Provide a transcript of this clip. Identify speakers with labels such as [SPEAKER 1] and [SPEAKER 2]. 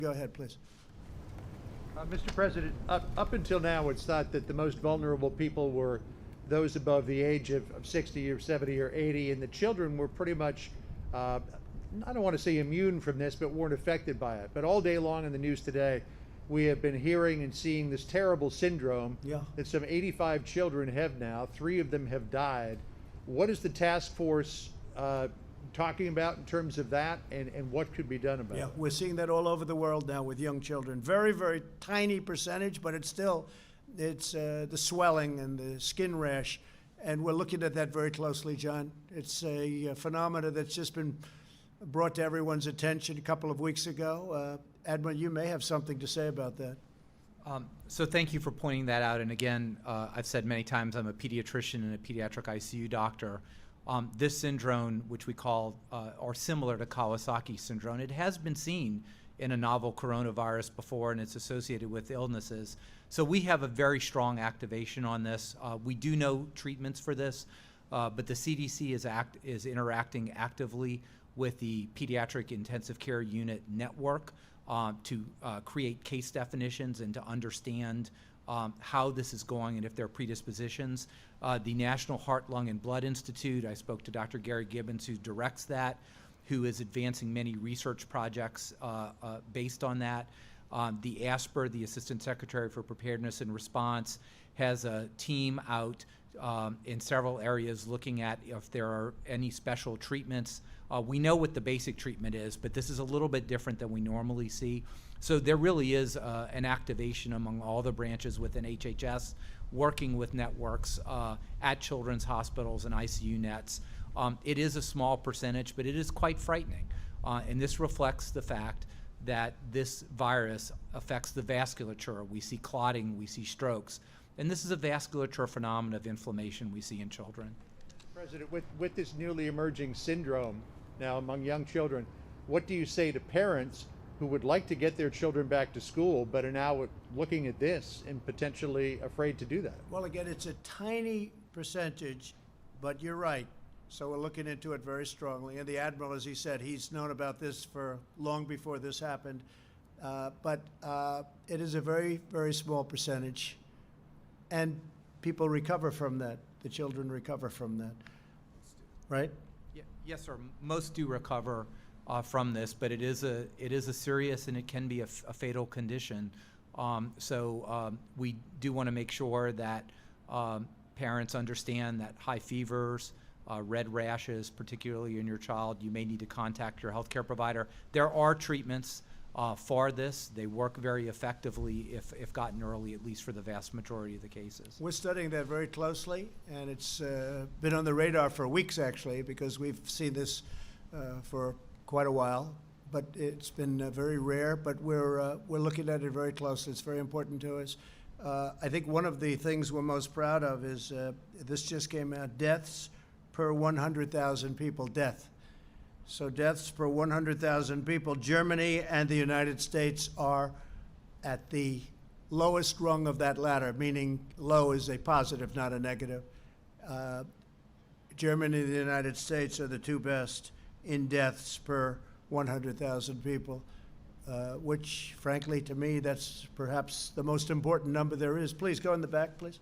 [SPEAKER 1] Go ahead, please.
[SPEAKER 2] Mr. President, up until now, it's thought that the most vulnerable people were those above the age of 60 or 70 or 80, and the children were pretty much, I don't want to say immune from this, but weren't affected by it. But all day long in the news today, we have been hearing and seeing this terrible syndrome that some 85 children have now. 3 of them have died. What is the task force talking about in terms of that, and what could be done about it?
[SPEAKER 1] Yeah, we're seeing that all over the world now with young children. Very, very tiny percentage, but it's the swelling and the skin rash, and we're looking at that very closely, John. It's a phenomena that's just been brought to everyone's attention a couple of weeks ago. Admiral, you may have something to say about that.
[SPEAKER 3] So thank you for pointing that out. And again, I've said many times I'm a pediatrician and a pediatric ICU doctor. This syndrome, which we call, or similar to Kawasaki syndrome, it has been seen in a novel coronavirus before, and it's associated with illnesses. So we have a very strong activation on this. We do know treatments for this, but the CDC is interacting actively with the Pediatric Intensive Care Unit network to create case definitions and to understand how this is going and if there are predispositions. The National Heart, Lung, and Blood Institute, I spoke to Dr. Gary Gibbons, who directs that, who is advancing many research projects based on that. The ASPR, the Assistant Secretary for Preparedness and Response, has a team out in several areas looking at if there are any special treatments. We know what the basic treatment is, but this is a little bit different than we normally see. So there really is an activation among all the branches within HHS, working with networks at children's hospitals and ICU nets. It is a small percentage, but it is quite frightening. And this reflects the fact that this virus affects the vasculature. We see clotting, we see strokes. And this is a vasculature phenomenon of inflammation we see in children.
[SPEAKER 2] President, with this newly emerging syndrome now among young children, what do you say to parents who would like to get their children back to school but are now looking at this and potentially afraid to do that?
[SPEAKER 1] Well, again, it's a tiny percentage, but you're right. So we're looking into it very strongly. And the Admiral, as he said, he's known about this for long before this happened. But it is a very, very small percentage. And people recover from that. The children recover from that. Right?
[SPEAKER 3] Yes, sir. Most do recover from this, but it is a serious and it can be a fatal condition. So we do want to make sure that parents understand that high fevers, red rashes, particularly in your child, you may need to contact your healthcare provider. There are treatments for this. They work very effectively if gotten early, at least for the vast majority of the cases.
[SPEAKER 1] We're studying that very closely, and it's been on the radar for weeks, actually, because we've seen this for quite a while. But it's been very rare, but we're looking at it very closely. It's very important to us. I think one of the things we're most proud of is this just came out, deaths per 100,000 people, So deaths per 100,000 people, Germany and the United States are at the lowest rung of that ladder, meaning low is a positive, not a negative. Germany and the United States are the two best in deaths per 100,000 people, which, frankly, to me, that's perhaps the most important number there is. Please go in the back, please.